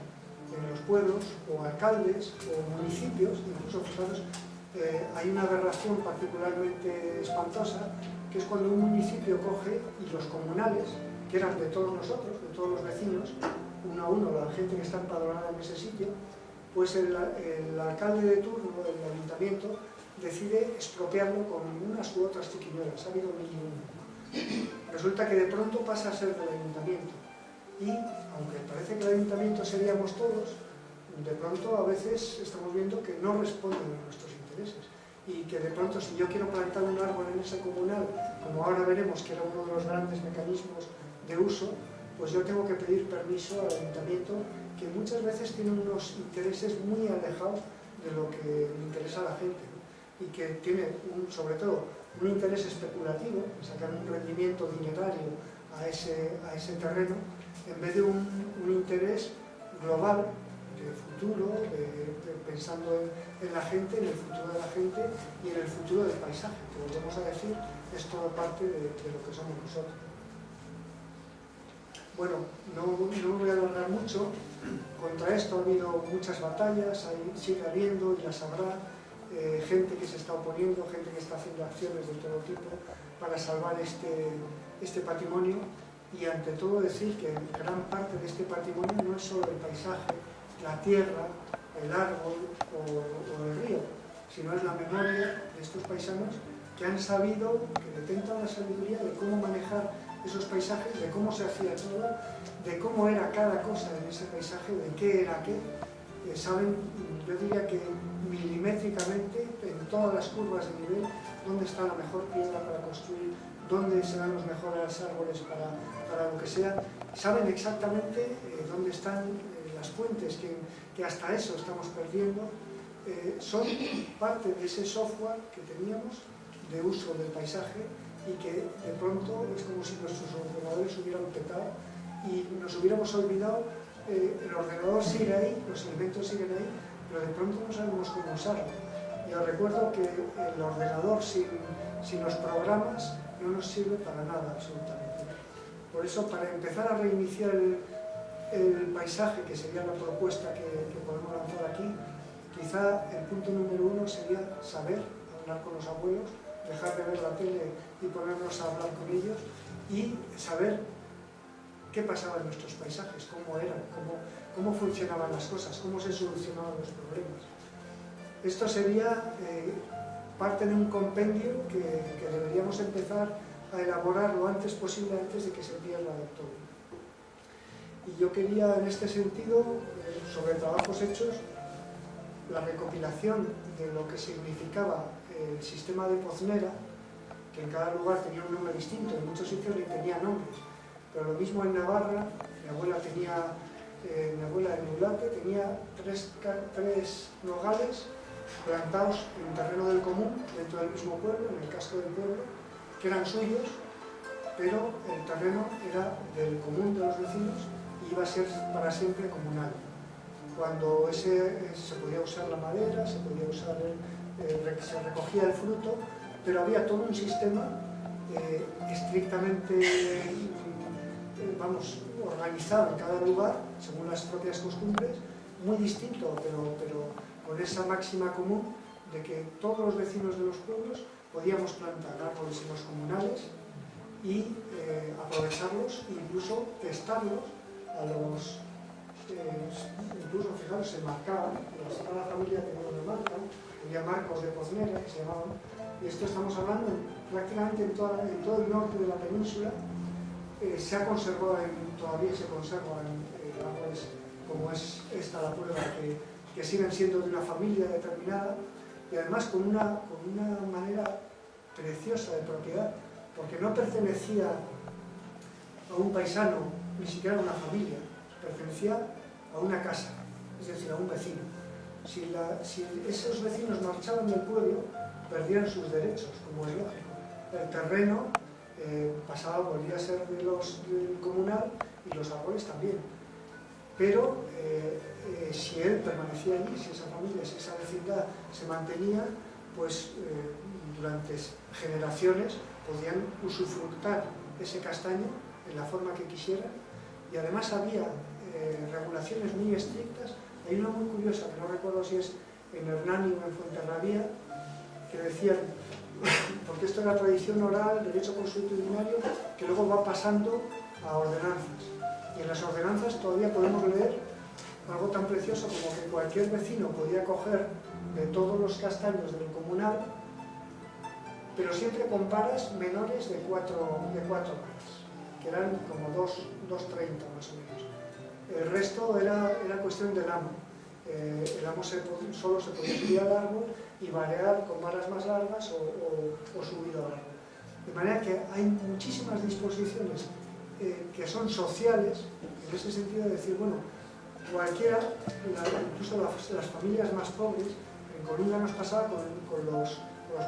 en los pueblos, o alcaldes, o municipios, incluso fijaros, hay una aberración particularmente espantosa, que es cuando un municipio coge y los comunales, que eran de todos nosotros, de todos los vecinos, uno a uno, la gente que está empadronada en ese sitio, pues el alcalde de turno del ayuntamiento decide expropiarlo con unas u otras triquiñuelas. Ha habido 1001. Resulta que de pronto pasa a ser del ayuntamiento. Y, aunque parece que el ayuntamiento seríamos todos, de pronto a veces estamos viendo que no responden a nuestros intereses. Y que de pronto, si yo quiero plantar un árbol en ese comunal, como ahora veremos que era uno de los grandes mecanismos de uso, pues yo tengo que pedir permiso al ayuntamiento, que muchas veces tiene unos intereses muy alejados de lo que le interesa a la gente, ¿no? Y que tiene, sobre todo, un interés especulativo, sacar un rendimiento dinerario a ese terreno, en vez de un interés global de futuro, pensando en la gente, en el futuro de la gente y en el futuro del paisaje, que volvemos a decir, es toda parte de lo que somos nosotros. Bueno, no me voy a alargar mucho. Contra esto ha habido muchas batallas, sigue habiendo, y las habrá, gente que se está oponiendo, gente que está haciendo acciones de todo tipo para salvar este patrimonio, y ante todo decir que gran parte de este patrimonio no es solo el paisaje, la tierra, el árbol o el río, sino es la memoria de estos paisanos que han sabido, que detentan la sabiduría de cómo manejar esos paisajes, de cómo se hacía todo, de cómo era cada cosa en ese paisaje, de qué era qué. Saben, yo diría que milimétricamente, en todas las curvas de nivel, dónde está la mejor piedra para construir, dónde serán los mejores árboles para lo que sea. Saben exactamente dónde están las fuentes, que hasta eso estamos perdiendo. Son parte de ese software que teníamos de uso del paisaje y que de pronto es como si nuestros ordenadores hubieran petado y nos hubiéramos olvidado. El ordenador sigue ahí, los elementos siguen ahí, pero de pronto no sabemos cómo usarlo. Yo recuerdo que el ordenador sin los programas no nos sirve para nada absolutamente. Por eso, para empezar a reiniciar el paisaje, que sería la propuesta que podemos lanzar aquí, quizá el punto número 1 sería saber, hablar con los abuelos, dejar de ver la tele y ponernos a hablar con ellos y saber qué pasaba en nuestros paisajes, cómo eran, cómo funcionaban las cosas, cómo se solucionaban los problemas. Esto sería parte de un compendio que deberíamos empezar a elaborar lo antes posible, antes de que se pierda del todo. Y yo quería, en este sentido, sobre trabajos hechos, la recopilación de lo que significaba el sistema de Poznera, que en cada lugar tenía un nombre distinto, en muchos sitios ni tenía nombres, pero lo mismo en Navarra. Mi abuela en Ulate tenía tres nogales plantados en un terreno del común, dentro del mismo pueblo, en el casco del pueblo, que eran suyos, pero el terreno era del común de los vecinos y iba a ser para siempre comunal. Cuando se podía usar la madera, se podía usar se recogía el fruto, pero había todo un sistema estrictamente organizado en cada lugar, según las propias costumbres, muy distinto, pero con esa máxima común de que todos los vecinos de los pueblos podíamos plantar árboles en los comunales y aprovecharlos e incluso testarlos a los... incluso, fijaros, se marcaban, cada familia tenía una marca, había marcos de Poznera que se llamaban, y esto estamos hablando prácticamente en todo el norte de la península. Se ha conservado, todavía se conservan árboles como es esta la prueba, que siguen siendo de una familia determinada, y además con una manera preciosa de propiedad, porque no pertenecía a un paisano, ni siquiera a una familia, pertenecía a una casa, es decir, a un vecino. Si esos vecinos marchaban del pueblo, perdían sus derechos, como es lógico. El terreno volvía a ser del comunal y los árboles también. Pero si él permanecía allí, si esa familia, si esa vecindad se mantenía, pues durante generaciones podían usufructar ese castaño en la forma que quisieran, y además había regulaciones muy estrictas. Hay una muy curiosa, que no recuerdo si es en Hernani o en Fuenterrabía, que decían, porque esto era tradición oral, derecho consuetudinario, que luego va pasando a ordenanzas. Y en las ordenanzas todavía podemos leer algo tan precioso como que cualquier vecino podía coger de todos los castaños del comunal, pero siempre con paras menores de 4 paras, que eran como 2,30 más o menos. El resto era cuestión del amo. El amo solo se podía subir al árbol y varear con varas más largas o subir al árbol. De manera que hay muchísimas disposiciones que son sociales, en ese sentido de decir, bueno, cualquiera, incluso las familias más pobres, en Coruña nos pasaba con los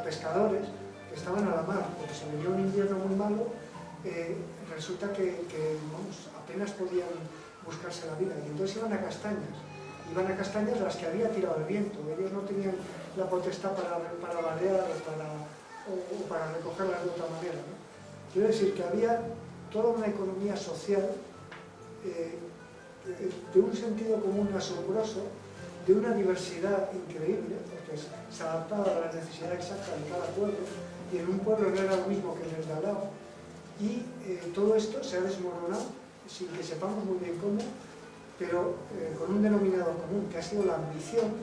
pescadores que estaban a la mar, porque se venía un invierno muy malo, resulta que apenas podían buscarse la vida, y entonces iban a castañas las que había tirado el viento. Ellos no tenían la potestad para varear o para recogerlas de otra manera, ¿no? Quiero decir que había toda una economía social de un sentido común asombroso, de una diversidad increíble, porque se adaptaba a la necesidad exacta de cada pueblo, y en un pueblo no era lo mismo que en el de al lado, Y todo esto se ha desmoronado sin que sepamos muy bien cómo, pero con un denominador común, que ha sido la ambición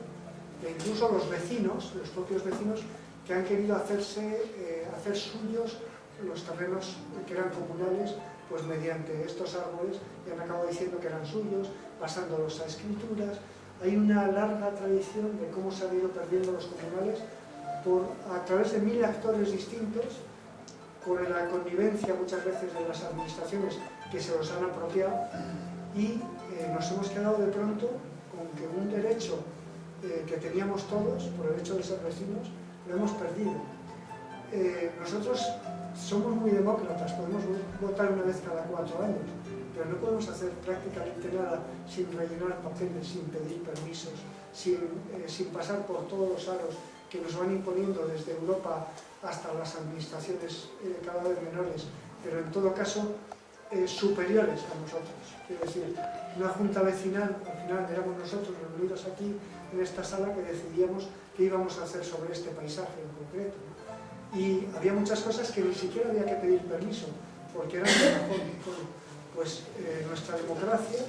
de incluso los vecinos, los propios vecinos, que han querido hacer suyos los terrenos que eran comunales, pues mediante estos árboles, y han acabado diciendo que eran suyos, pasándolos a escrituras. Hay una larga tradición de cómo se han ido perdiendo los comunales a través de 1000 actores distintos, con la connivencia muchas veces de las administraciones que se los han apropiado, y nos hemos quedado de pronto con que un derecho que teníamos todos, por el hecho de ser vecinos, lo hemos perdido. Nosotros somos muy demócratas, podemos votar una vez cada 4 años, pero no podemos hacer prácticamente nada sin rellenar papeles, sin pedir permisos, sin pasar por todos los aros que nos van imponiendo desde Europa hasta las administraciones cada vez menores, pero en todo caso superiores a nosotros. Quiero decir, una junta vecinal, al final éramos nosotros reunidos aquí en esta sala que decidíamos qué íbamos a hacer sobre este paisaje en concreto, ¿no? Y había muchas cosas que ni siquiera había que pedir permiso, porque eran de mejor. Pues nuestra democracia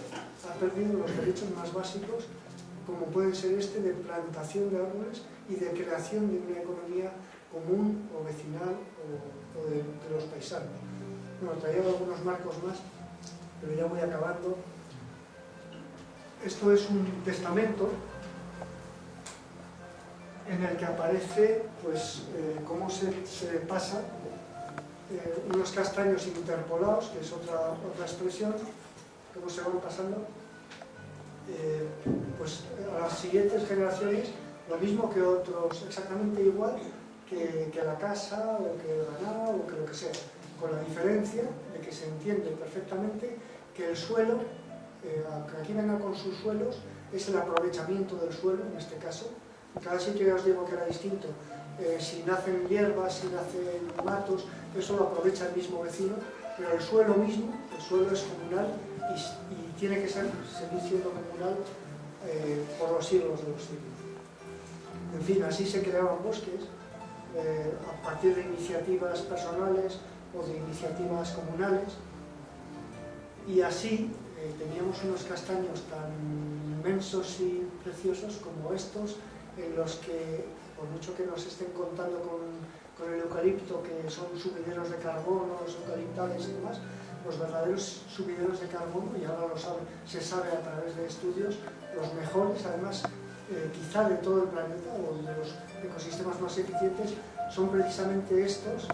ha perdido los derechos más básicos, como pueden ser este de plantación de árboles y de creación de una economía común o vecinal o de los paisanos. Bueno, traía algunos marcos más, pero ya voy acabando. Esto es un testamento en el que aparece pues, cómo se pasa unos castaños interpolados, que es otra expresión, cómo se van pasando pues, a las siguientes generaciones, lo mismo que otros, exactamente igual que la casa o que el ganado o que lo que sea, con la diferencia de que se entiende perfectamente que el suelo, aunque aquí venga con sus suelos, es el aprovechamiento del suelo, en este caso. En cada sitio ya os digo que era distinto. Si nacen hierbas, si nacen matos, eso lo aprovecha el mismo vecino, pero el suelo mismo, el suelo es comunal y tiene que seguir siendo comunal por los siglos de los siglos. En fin, así se creaban bosques, a partir de iniciativas personales o de iniciativas comunales, y así teníamos unos castaños tan inmensos y preciosos como estos, en los que, por mucho que nos estén contando con el eucalipto, que son sumideros de carbono, los eucaliptales y demás, los verdaderos sumideros de carbono, y ahora se sabe a través de estudios, los mejores, además, quizá de todo el planeta, o de los ecosistemas más eficientes, son precisamente estos,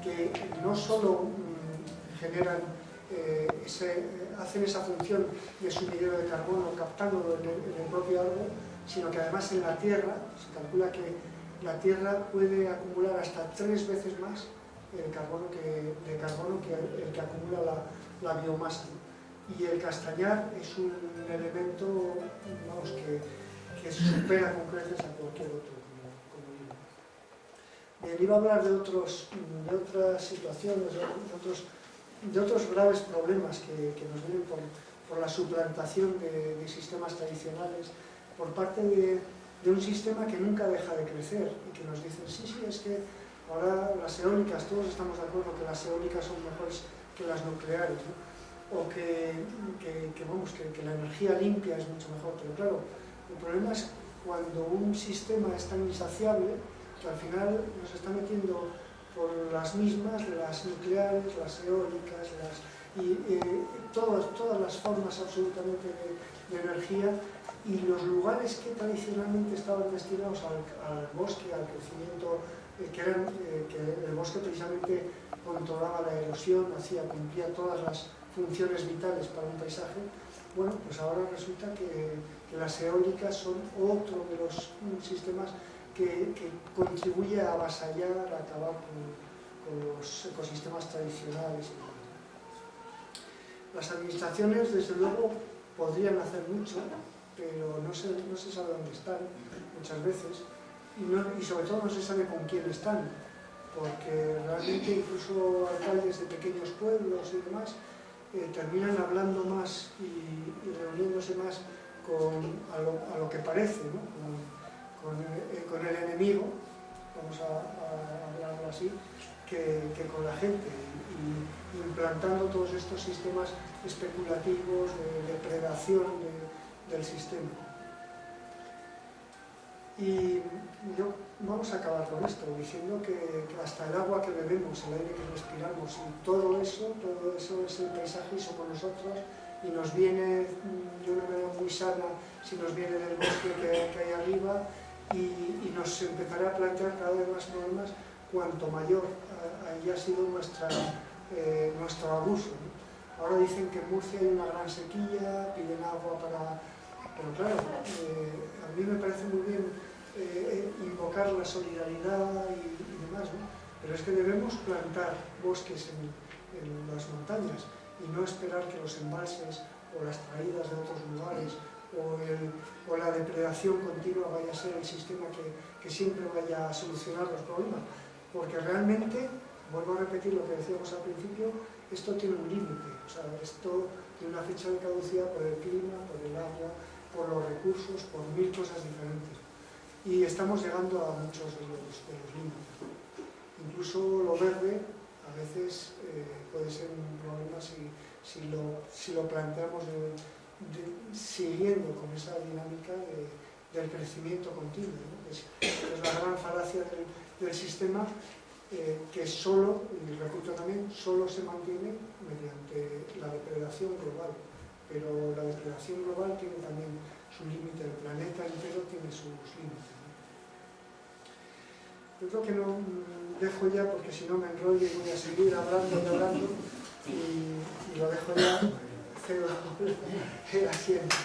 que no solo generan, hacen esa función de sumidero de carbono, captándolo en el propio árbol, sino que además en la tierra, se calcula que la tierra puede acumular hasta 3 veces más de carbono que el que acumula la biomasa. Y el castañar es un elemento, vamos, que supera con creces a cualquier otro, como digo. Bien, iba a hablar de otras situaciones, de otros graves problemas que nos vienen por la suplantación de sistemas tradicionales, por parte de un sistema que nunca deja de crecer y que nos dicen, sí, es que ahora las eólicas, todos estamos de acuerdo que las eólicas son mejores que las nucleares, ¿no? O que la energía limpia es mucho mejor, pero claro, el problema es cuando un sistema es tan insaciable que al final nos está metiendo por las mismas, las nucleares, las eólicas, todas las formas absolutamente de energía, y los lugares que tradicionalmente estaban destinados al bosque, al crecimiento, que el bosque precisamente controlaba la erosión, cumplía todas las funciones vitales para un paisaje. Bueno, pues ahora resulta que las eólicas son otro de los sistemas que contribuye a avasallar, a acabar con los ecosistemas tradicionales. Las administraciones, desde luego, podrían hacer mucho, pero no se sabe dónde están muchas veces, y sobre todo no se sabe con quién están, porque realmente incluso alcaldes de pequeños pueblos y demás terminan hablando más y reuniéndose más a lo que parece, ¿no? con el enemigo, vamos a hablarlo así, que con la gente, y implantando todos estos sistemas especulativos de depredación del sistema. Y vamos a acabar con esto, diciendo que hasta el agua que bebemos, el aire que respiramos, y todo eso es el paisaje y somos nosotros, y nos viene de una manera muy sana si nos viene del bosque que hay arriba, y nos empezará a plantear cada vez más problemas cuanto mayor haya sido nuestro abuso, ¿no? Ahora dicen que en Murcia hay una gran sequía, piden agua para... Pero claro, a mí me parece muy bien invocar la solidaridad y demás, ¿no? Pero es que debemos plantar bosques en las montañas y no esperar que los embalses o las traídas de otros lugares o la depredación continua vaya a ser el sistema que siempre vaya a solucionar los problemas. Porque realmente, vuelvo a repetir lo que decíamos al principio, esto tiene un límite. O sea, esto tiene una fecha de caducidad por el clima, por el agua, por los recursos, por mil cosas diferentes. Y estamos llegando a muchos de los límites. Incluso lo verde a veces puede ser un problema si lo planteamos siguiendo con esa dinámica del crecimiento continuo, ¿no? Es la gran falacia del sistema que solo, y repito también, solo se mantiene mediante la depredación global. Pero la depredación global tiene también su límite, el planeta entero tiene sus límites, ¿no? Yo creo que no dejo ya, porque si no me enrollo y voy a seguir hablando y hablando, y lo dejo ya, cedo la asiento.